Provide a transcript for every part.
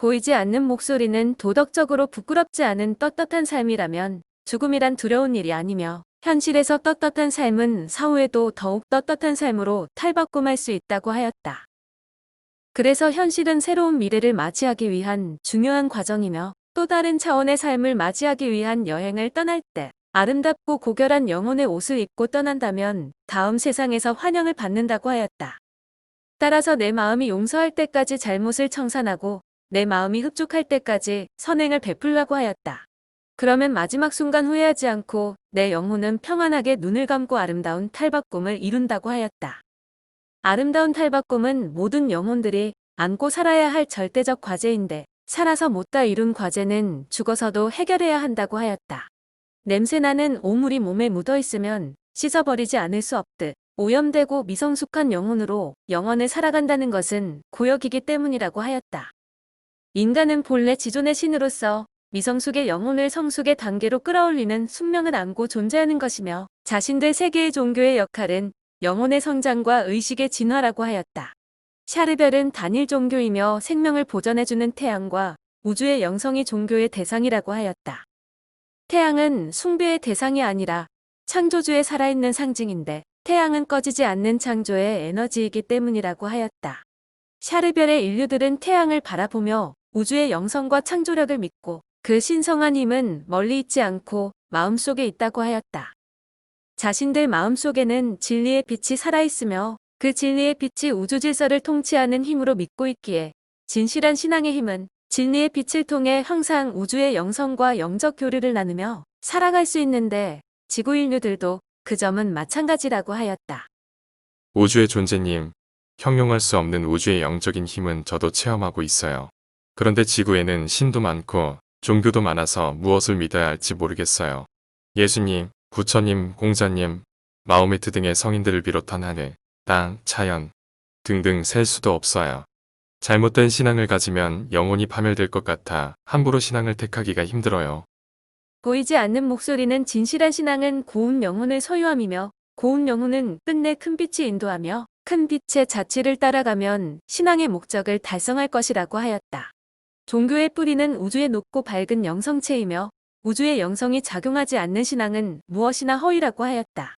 보이지 않는 목소리는 도덕적으로 부끄럽지 않은 떳떳한 삶이라면 죽음이란 두려운 일이 아니며 현실에서 떳떳한 삶은 사후에도 더욱 떳떳한 삶으로 탈바꿈할 수 있다고 하였다. 그래서 현실은 새로운 미래를 맞이하기 위한 중요한 과정이며 또 다른 차원의 삶을 맞이하기 위한 여행을 떠날 때 아름답고 고결한 영혼의 옷을 입고 떠난다면 다음 세상에서 환영을 받는다고 하였다. 따라서 내 마음이 용서할 때까지 잘못을 청산하고 내 마음이 흡족할 때까지 선행을 베풀라고 하였다. 그러면 마지막 순간 후회하지 않고 내 영혼은 평안하게 눈을 감고 아름다운 탈바꿈을 이룬다고 하였다. 아름다운 탈바꿈은 모든 영혼들이 안고 살아야 할 절대적 과제인데 살아서 못다 이룬 과제는 죽어서도 해결해야 한다고 하였다. 냄새나는 오물이 몸에 묻어 있으면 씻어버리지 않을 수 없듯 오염되고 미성숙한 영혼으로 영원을 살아간다는 것은 고역이기 때문이라고 하였다. 인간은 본래 지존의 신으로서 미성숙의 영혼을 성숙의 단계로 끌어올리는 숙명을 안고 존재하는 것이며 자신들 세계의 종교의 역할은 영혼의 성장과 의식의 진화라고 하였다. 샤르벨은 단일 종교이며 생명을 보전해주는 태양과 우주의 영성이 종교의 대상이라고 하였다. 태양은 숭배의 대상이 아니라 창조주의 살아있는 상징인데 태양은 꺼지지 않는 창조의 에너지이기 때문이라고 하였다. 샤르별의 인류들은 태양을 바라보며 우주의 영성과 창조력을 믿고 그 신성한 힘은 멀리 있지 않고 마음속에 있다고 하였다. 자신들 마음속에는 진리의 빛이 살아있으며 그 진리의 빛이 우주 질서를 통치하는 힘으로 믿고 있기에 진실한 신앙의 힘은 진리의 빛을 통해 항상 우주의 영성과 영적 교류를 나누며 살아갈 수 있는데 지구 인류들도 그 점은 마찬가지라고 하였다. 우주의 존재님, 형용할 수 없는 우주의 영적인 힘은 저도 체험하고 있어요. 그런데 지구에는 신도 많고 종교도 많아서 무엇을 믿어야 할지 모르겠어요. 예수님, 부처님, 공자님, 마호메트 등의 성인들을 비롯한 하늘, 땅, 자연 등등 셀 수도 없어요. 잘못된 신앙을 가지면 영혼이 파멸될 것 같아 함부로 신앙을 택하기가 힘들어요. 보이지 않는 목소리는 진실한 신앙은 고운 영혼을 소유함이며 고운 영혼은 끝내 큰 빛이 인도하며 큰 빛의 자취를 따라가면 신앙의 목적을 달성할 것이라고 하였다. 종교의 뿌리는 우주의 높고 밝은 영성체이며 우주의 영성이 작용하지 않는 신앙은 무엇이나 허위라고 하였다.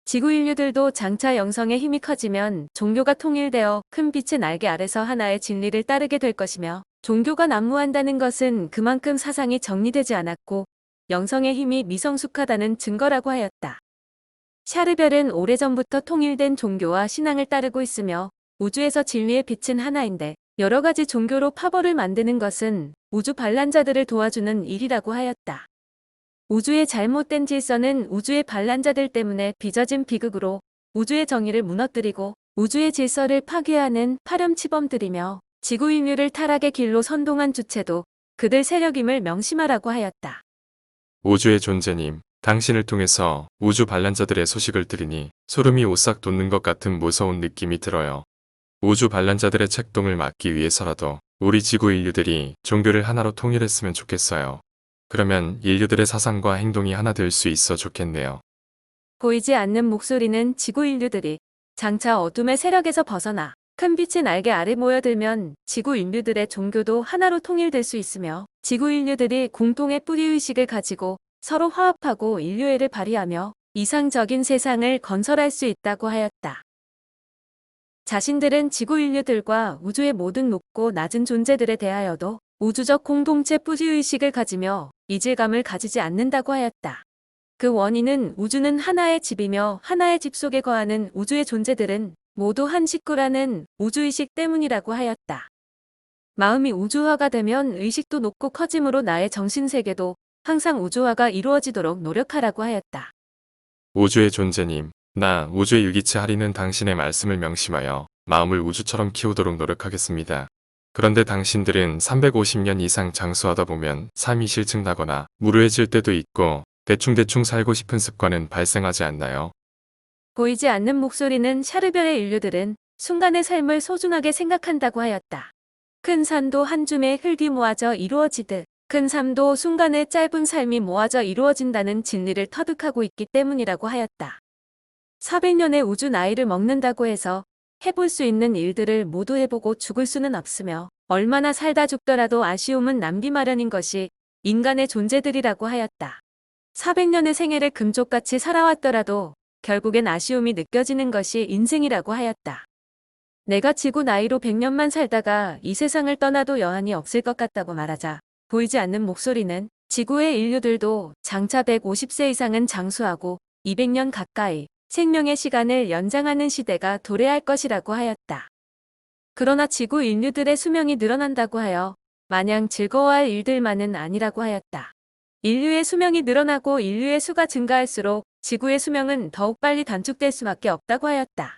지구 인류들도 장차 영성의 힘이 커지면 종교가 통일되어 큰 빛의 날개 아래서 하나의 진리를 따르게 될 것이며 종교가 난무한다는 것은 그만큼 사상이 정리되지 않았고 영성의 힘이 미성숙하다는 증거라고 하였다. 샤르별은 오래전부터 통일된 종교와 신앙을 따르고 있으며 우주에서 진리의 빛은 하나인데 여러 가지 종교로 파벌을 만드는 것은 우주 반란자들을 도와주는 일이라고 하였다. 우주의 잘못된 질서는 우주의 반란자들 때문에 빚어진 비극으로 우주의 정의를 무너뜨리고 우주의 질서를 파괴하는 파렴치범들이며 지구 인류를 타락의 길로 선동한 주체도 그들 세력임을 명심하라고 하였다. 우주의 존재님, 당신을 통해서 우주 반란자들의 소식을 들으니 소름이 오싹 돋는 것 같은 무서운 느낌이 들어요. 우주 반란자들의 책동을 막기 위해서라도 우리 지구 인류들이 종교를 하나로 통일했으면 좋겠어요. 그러면 인류들의 사상과 행동이 하나 될 수 있어 좋겠네요. 보이지 않는 목소리는 지구 인류들이 장차 어둠의 세력에서 벗어나 큰 빛의 날개 아래 모여들면 지구 인류들의 종교도 하나로 통일될 수 있으며 지구 인류들이 공통의 뿌리의식을 가지고 서로 화합하고 인류애를 발휘하며 이상적인 세상을 건설할 수 있다고 하였다. 자신들은 지구 인류들과 우주의 모든 높고 낮은 존재들에 대하여도 우주적 공동체 뿌리의식을 가지며 이질감을 가지지 않는다고 하였다. 그 원인은 우주는 하나의 집이며 하나의 집 속에 거하는 우주의 존재들은 모두 한 식구라는 우주의식 때문이라고 하였다. 마음이 우주화가 되면 의식도 높고 커짐으로 나의 정신세계도 항상 우주화가 이루어지도록 노력하라고 하였다. 우주의 존재님, 나 우주의 유기체 하리는 당신의 말씀을 명심하여 마음을 우주처럼 키우도록 노력하겠습니다. 그런데 당신들은 350년 이상 장수하다 보면 삶이 실증나거나 무료해질 때도 있고 대충대충 살고 싶은 습관은 발생하지 않나요? 보이지 않는 목소리는 샤르별의 인류들은 순간의 삶을 소중하게 생각한다고 하였다. 큰 산도 한 줌의 흙이 모아져 이루어지듯 큰 삶도 순간의 짧은 삶이 모아져 이루어진다는 진리를 터득하고 있기 때문이라고 하였다. 400년의 우주 나이를 먹는다고 해서 해볼 수 있는 일들을 모두 해보고 죽을 수는 없으며 얼마나 살다 죽더라도 아쉬움은 남기 마련인 것이 인간의 존재들이라고 하였다. 400년의 생애를 금쪽같이 살아왔더라도 결국엔 아쉬움이 느껴지는 것이 인생이라고 하였다. 내가 지구 나이로 100년만 살다가 이 세상을 떠나도 여한이 없을 것 같다고 말하자 보이지 않는 목소리는 지구의 인류들도 장차 150세 이상은 장수하고 200년 가까이 생명의 시간을 연장하는 시대가 도래할 것이라고 하였다. 그러나 지구 인류들의 수명이 늘어난다고 하여 마냥 즐거워할 일들만은 아니라고 하였다. 인류의 수명이 늘어나고 인류의 수가 증가할수록 지구의 수명은 더욱 빨리 단축될 수밖에 없다고 하였다.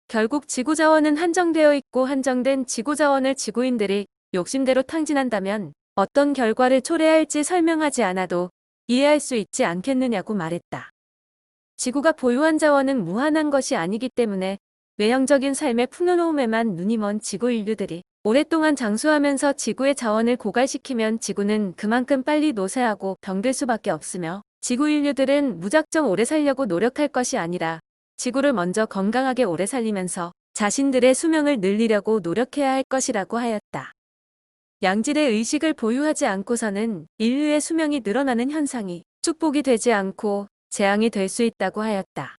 결국 지구 자원은 한정되어 있고 한정된 지구 자원을 지구인들이 욕심대로 탕진한다면 어떤 결과를 초래할지 설명하지 않아도 이해할 수 있지 않겠느냐고 말했다. 지구가 보유한 자원은 무한한 것이 아니기 때문에 외형적인 삶의 풍요로움에만 눈이 먼 지구 인류들이 오랫동안 장수하면서 지구의 자원을 고갈시키면 지구는 그만큼 빨리 노쇠하고 병들 수밖에 없으며 지구 인류들은 무작정 오래 살려고 노력할 것이 아니라 지구를 먼저 건강하게 오래 살리면서 자신들의 수명을 늘리려고 노력해야 할 것이라고 하였다. 양질의 의식을 보유하지 않고서는 인류의 수명이 늘어나는 현상이 축복이 되지 않고 재앙이 될 수 있다고 하였다.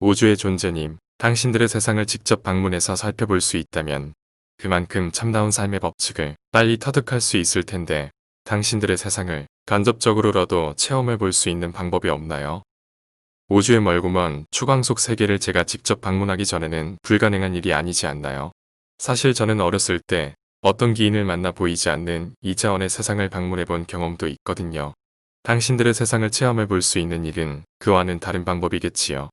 우주의 존재님, 당신들의 세상을 직접 방문해서 살펴볼 수 있다면 그만큼 참다운 삶의 법칙을 빨리 터득할 수 있을 텐데 당신들의 세상을 간접적으로라도 체험해 볼 수 있는 방법이 없나요? 우주의 멀고 먼 추광속 세계를 제가 직접 방문하기 전에는 불가능한 일이 아니지 않나요? 사실 저는 어렸을 때 어떤 기인을 만나 보이지 않는 이자원의 세상을 방문해 본 경험도 있거든요. 당신들의 세상을 체험해 볼 수 있는 일은 그와는 다른 방법이겠지요.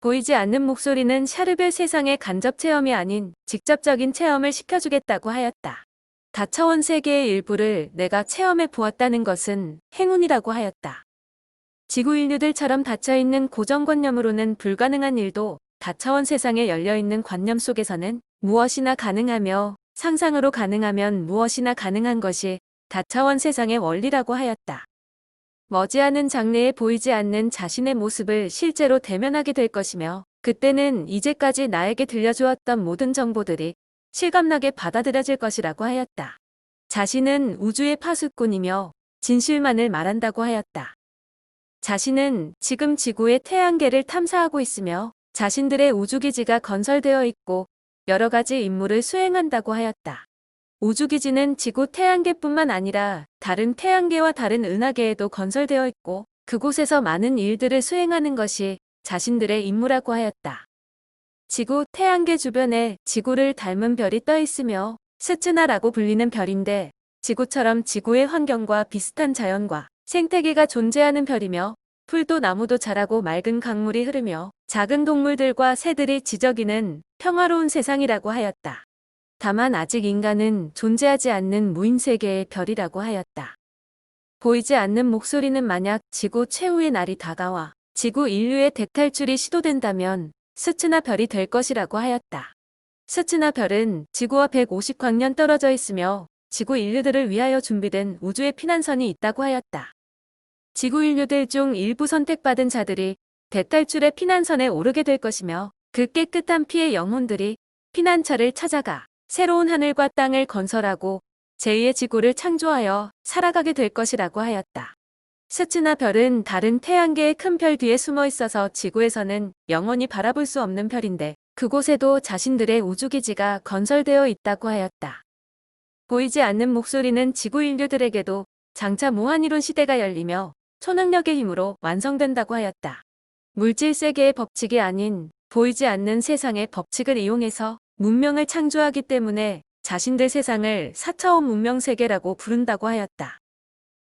보이지 않는 목소리는 샤르벨 세상의 간접 체험이 아닌 직접적인 체험을 시켜주겠다고 하였다. 다차원 세계의 일부를 내가 체험해 보았다는 것은 행운이라고 하였다. 지구 인류들처럼 닫혀있는 고정관념으로는 불가능한 일도 다차원 세상에 열려있는 관념 속에서는 무엇이나 가능하며 상상으로 가능하면 무엇이나 가능한 것이 다차원 세상의 원리라고 하였다. 머지않은 장래에 보이지 않는 자신의 모습을 실제로 대면하게 될 것이며 그때는 이제까지 나에게 들려주었던 모든 정보들이 실감나게 받아들여질 것이라고 하였다. 자신은 우주의 파수꾼이며 진실만을 말한다고 하였다. 자신은 지금 지구의 태양계를 탐사하고 있으며 자신들의 우주기지가 건설되어 있고 여러 가지 임무를 수행한다고 하였다. 우주기지는 지구 태양계뿐만 아니라 다른 태양계와 다른 은하계에도 건설되어 있고 그곳에서 많은 일들을 수행하는 것이 자신들의 임무라고 하였다. 지구 태양계 주변에 지구를 닮은 별이 떠 있으며 스츠나라고 불리는 별인데 지구처럼 지구의 환경과 비슷한 자연과 생태계가 존재하는 별이며 풀도 나무도 자라고 맑은 강물이 흐르며 작은 동물들과 새들이 지저귀는 평화로운 세상이라고 하였다. 다만 아직 인간은 존재하지 않는 무인세계의 별이라고 하였다. 보이지 않는 목소리는 만약 지구 최후의 날이 다가와 지구 인류의 대탈출이 시도된다면 스츠나 별이 될 것이라고 하였다. 스츠나 별은 지구와 150광년 떨어져 있으며 지구 인류들을 위하여 준비된 우주의 피난선이 있다고 하였다. 지구 인류들 중 일부 선택받은 자들이 대탈출의 피난선에 오르게 될 것이며 그 깨끗한 피의 영혼들이 피난처를 찾아가 새로운 하늘과 땅을 건설하고 제2의 지구를 창조하여 살아가게 될 것이라고 하였다. 스츠나 별은 다른 태양계의 큰 별 뒤에 숨어 있어서 지구에서는 영원히 바라볼 수 없는 별인데 그곳에도 자신들의 우주기지가 건설되어 있다고 하였다. 보이지 않는 목소리는 지구 인류들에게도 장차 무한이론 시대가 열리며 초능력의 힘으로 완성된다고 하였다. 물질 세계의 법칙이 아닌 보이지 않는 세상의 법칙을 이용해서 문명을 창조하기 때문에 자신들 세상을 4차원 문명 세계라고 부른다고 하였다.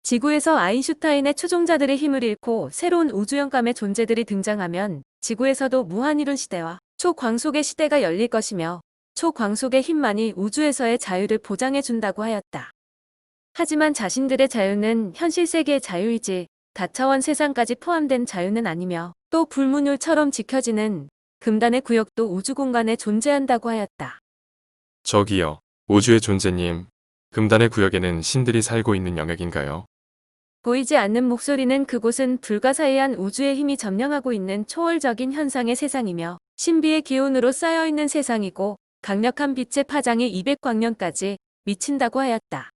지구에서 아인슈타인의 추종자들의 힘을 잃고 새로운 우주영감의 존재들이 등장하면 지구에서도 무한이론 시대와 초광속의 시대가 열릴 것이며 초광속의 힘만이 우주에서의 자유를 보장해 준다고 하였다. 하지만 자신들의 자유는 현실 세계의 자유이지 다차원 세상까지 포함된 자유는 아니며 또 불문율처럼 지켜지는 금단의 구역도 우주 공간에 존재한다고 하였다. 저기요, 우주의 존재님, 금단의 구역에는 신들이 살고 있는 영역인가요? 보이지 않는 목소리는 그곳은 불가사의한 우주의 힘이 점령하고 있는 초월적인 현상의 세상이며 신비의 기운으로 쌓여있는 세상이고 강력한 빛의 파장이 200광년까지 미친다고 하였다.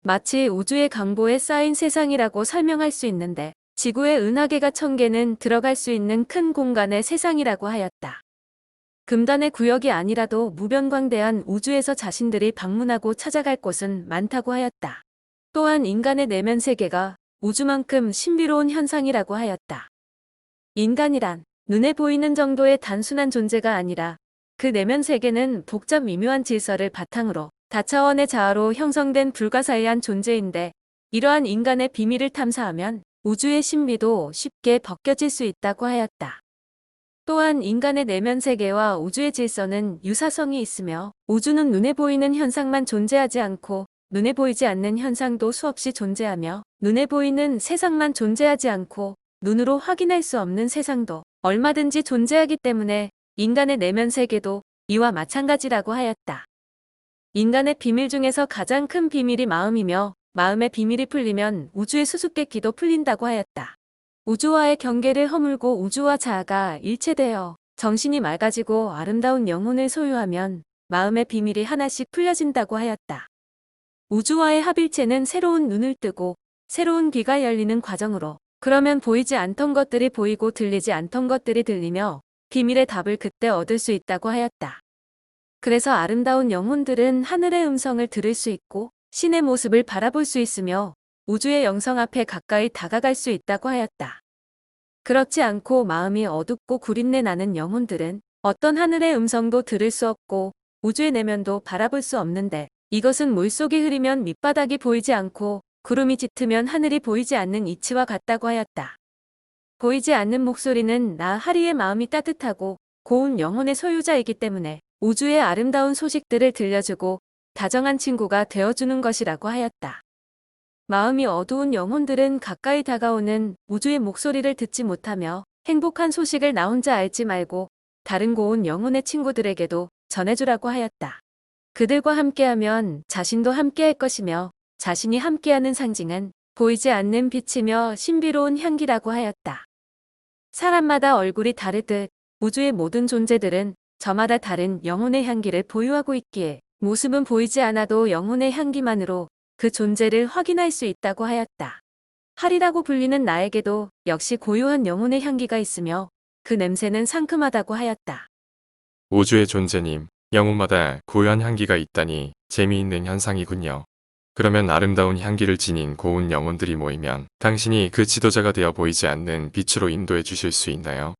마치 우주의 강보에 쌓인 세상이라고 설명할 수 있는데 지구의 은하계가 1000개는 들어갈 수 있는 큰 공간의 세상이라고 하였다. 금단의 구역이 아니라도 무변광대한 우주에서 자신들이 방문하고 찾아갈 곳은 많다고 하였다. 또한 인간의 내면 세계가 우주만큼 신비로운 현상이라고 하였다. 인간이란 눈에 보이는 정도의 단순한 존재가 아니라 그 내면 세계는 복잡 미묘한 질서를 바탕으로 다차원의 자아로 형성된 불가사의한 존재인데 이러한 인간의 비밀을 탐사하면 우주의 신비도 쉽게 벗겨질 수 있다고 하였다. 또한 인간의 내면 세계와 우주의 질서는 유사성이 있으며 우주는 눈에 보이는 현상만 존재하지 않고 눈에 보이지 않는 현상도 수없이 존재하며 눈에 보이는 세상만 존재하지 않고 눈으로 확인할 수 없는 세상도 얼마든지 존재하기 때문에 인간의 내면 세계도 이와 마찬가지라고 하였다. 인간의 비밀 중에서 가장 큰 비밀이 마음이며 마음의 비밀이 풀리면 우주의 수수께끼도 풀린다고 하였다. 우주와의 경계를 허물고 우주와 자아가 일체되어 정신이 맑아지고 아름다운 영혼을 소유하면 마음의 비밀이 하나씩 풀려진다고 하였다. 우주와의 합일체는 새로운 눈을 뜨고 새로운 귀가 열리는 과정으로 그러면 보이지 않던 것들이 보이고 들리지 않던 것들이 들리며 비밀의 답을 그때 얻을 수 있다고 하였다. 그래서 아름다운 영혼들은 하늘의 음성을 들을 수 있고 신의 모습을 바라볼 수 있으며 우주의 영성 앞에 가까이 다가갈 수 있다고 하였다. 그렇지 않고 마음이 어둡고 구린내 나는 영혼들은 어떤 하늘의 음성도 들을 수 없고 우주의 내면도 바라볼 수 없는데 이것은 물속이 흐리면 밑바닥이 보이지 않고 구름이 짙으면 하늘이 보이지 않는 이치와 같다고 하였다. 보이지 않는 목소리는 나 하리의 마음이 따뜻하고 고운 영혼의 소유자이기 때문에 우주의 아름다운 소식들을 들려주고 다정한 친구가 되어주는 것이라고 하였다. 마음이 어두운 영혼들은 가까이 다가오는 우주의 목소리를 듣지 못하며 행복한 소식을 나 혼자 알지 말고 다른 고운 영혼의 친구들에게도 전해주라고 하였다. 그들과 함께하면 자신도 함께할 것이며 자신이 함께하는 상징은 보이지 않는 빛이며 신비로운 향기라고 하였다. 사람마다 얼굴이 다르듯 우주의 모든 존재들은 저마다 다른 영혼의 향기를 보유하고 있기에 모습은 보이지 않아도 영혼의 향기만으로 그 존재를 확인할 수 있다고 하였다. 하리라고 불리는 나에게도 역시 고유한 영혼의 향기가 있으며 그 냄새는 상큼하다고 하였다. 우주의 존재님, 영혼마다 고유한 향기가 있다니 재미있는 현상이군요. 그러면 아름다운 향기를 지닌 고운 영혼들이 모이면 당신이 그 지도자가 되어 보이지 않는 빛으로 인도해 주실 수 있나요?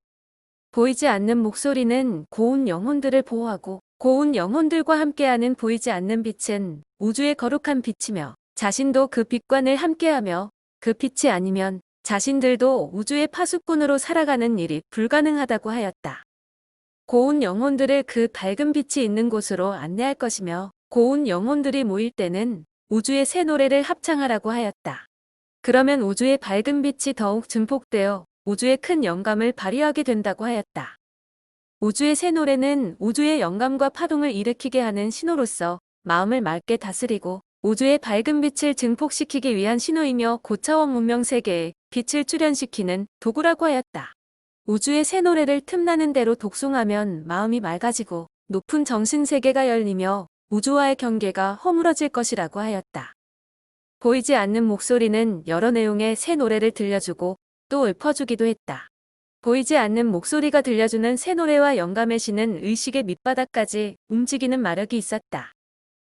보이지 않는 목소리는 고운 영혼들을 보호하고 고운 영혼들과 함께하는 보이지 않는 빛은 우주의 거룩한 빛이며 자신도 그 빛관을 함께하며 그 빛이 아니면 자신들도 우주의 파수꾼으로 살아가는 일이 불가능하다고 하였다. 고운 영혼들을 그 밝은 빛이 있는 곳으로 안내할 것이며 고운 영혼들이 모일 때는 우주의 새 노래를 합창하라고 하였다. 그러면 우주의 밝은 빛이 더욱 증폭되어 우주의 큰 영감을 발휘하게 된다고 하였다. 우주의 새 노래는 우주의 영감과 파동을 일으키게 하는 신호로서 마음을 맑게 다스리고 우주의 밝은 빛을 증폭시키기 위한 신호이며 고차원 문명 세계에 빛을 출현시키는 도구라고 하였다. 우주의 새 노래를 틈나는 대로 독송하면 마음이 맑아지고 높은 정신세계가 열리며 우주와의 경계가 허물어질 것이라고 하였다. 보이지 않는 목소리는 여러 내용의 새 노래를 들려주고 또 읊어주기도 했다. 보이지 않는 목소리가 들려주는 새 노래와 영감의 시는 의식의 밑바닥까지 움직이는 마력이 있었다.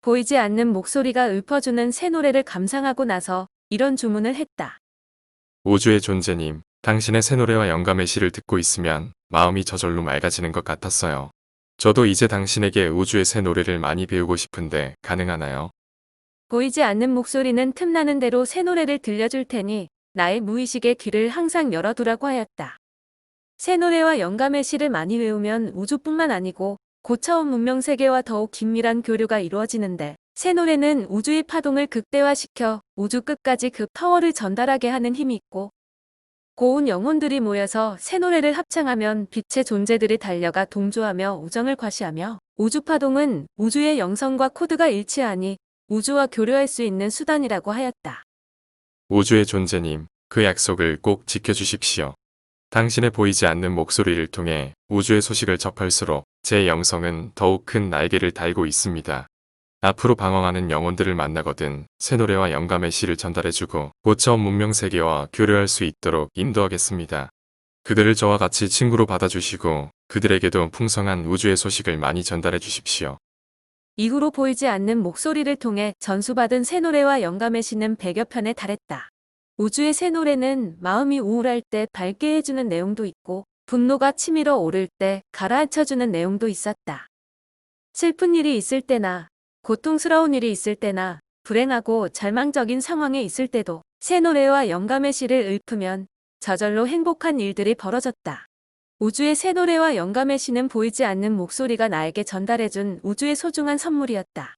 보이지 않는 목소리가 읊어주는 새 노래를 감상하고 나서 이런 주문을 했다. 우주의 존재님, 당신의 새 노래와 영감의 시를 듣고 있으면 마음이 저절로 맑아지는 것 같았어요. 저도 이제 당신에게 우주의 새 노래를 많이 배우고 싶은데 가능하나요? 보이지 않는 목소리는 틈나는 대로 새 노래를 들려줄 테니 나의 무의식의 귀를 항상 열어두라고 하였다. 새 노래와 영감의 시를 많이 외우면 우주뿐만 아니고 고차원 문명 세계와 더욱 긴밀한 교류가 이루어지는데 새 노래는 우주의 파동을 극대화시켜 우주 끝까지 그 파워를 전달하게 하는 힘이 있고 고운 영혼들이 모여서 새 노래를 합창하면 빛의 존재들이 달려가 동조하며 우정을 과시하며 우주 파동은 우주의 영성과 코드가 일치하니 우주와 교류할 수 있는 수단이라고 하였다. 우주의 존재님, 그 약속을 꼭 지켜주십시오. 당신의 보이지 않는 목소리를 통해 우주의 소식을 접할수록 제 영성은 더욱 큰 날개를 달고 있습니다. 앞으로 방황하는 영혼들을 만나거든 새 노래와 영감의 시를 전달해주고 고차원 문명 세계와 교류할 수 있도록 인도하겠습니다. 그들을 저와 같이 친구로 받아주시고 그들에게도 풍성한 우주의 소식을 많이 전달해 주십시오. 이후로 보이지 않는 목소리를 통해 전수받은 새 노래와 영감의 시는 100여 편에 달했다. 우주의 새 노래는 마음이 우울할 때 밝게 해주는 내용도 있고 분노가 치밀어 오를 때 가라앉혀주는 내용도 있었다. 슬픈 일이 있을 때나 고통스러운 일이 있을 때나 불행하고 절망적인 상황에 있을 때도 새 노래와 영감의 시를 읊으면 저절로 행복한 일들이 벌어졌다. 우주의 새 노래와 영감의 시는 보이지 않는 목소리가 나에게 전달해준 우주의 소중한 선물이었다.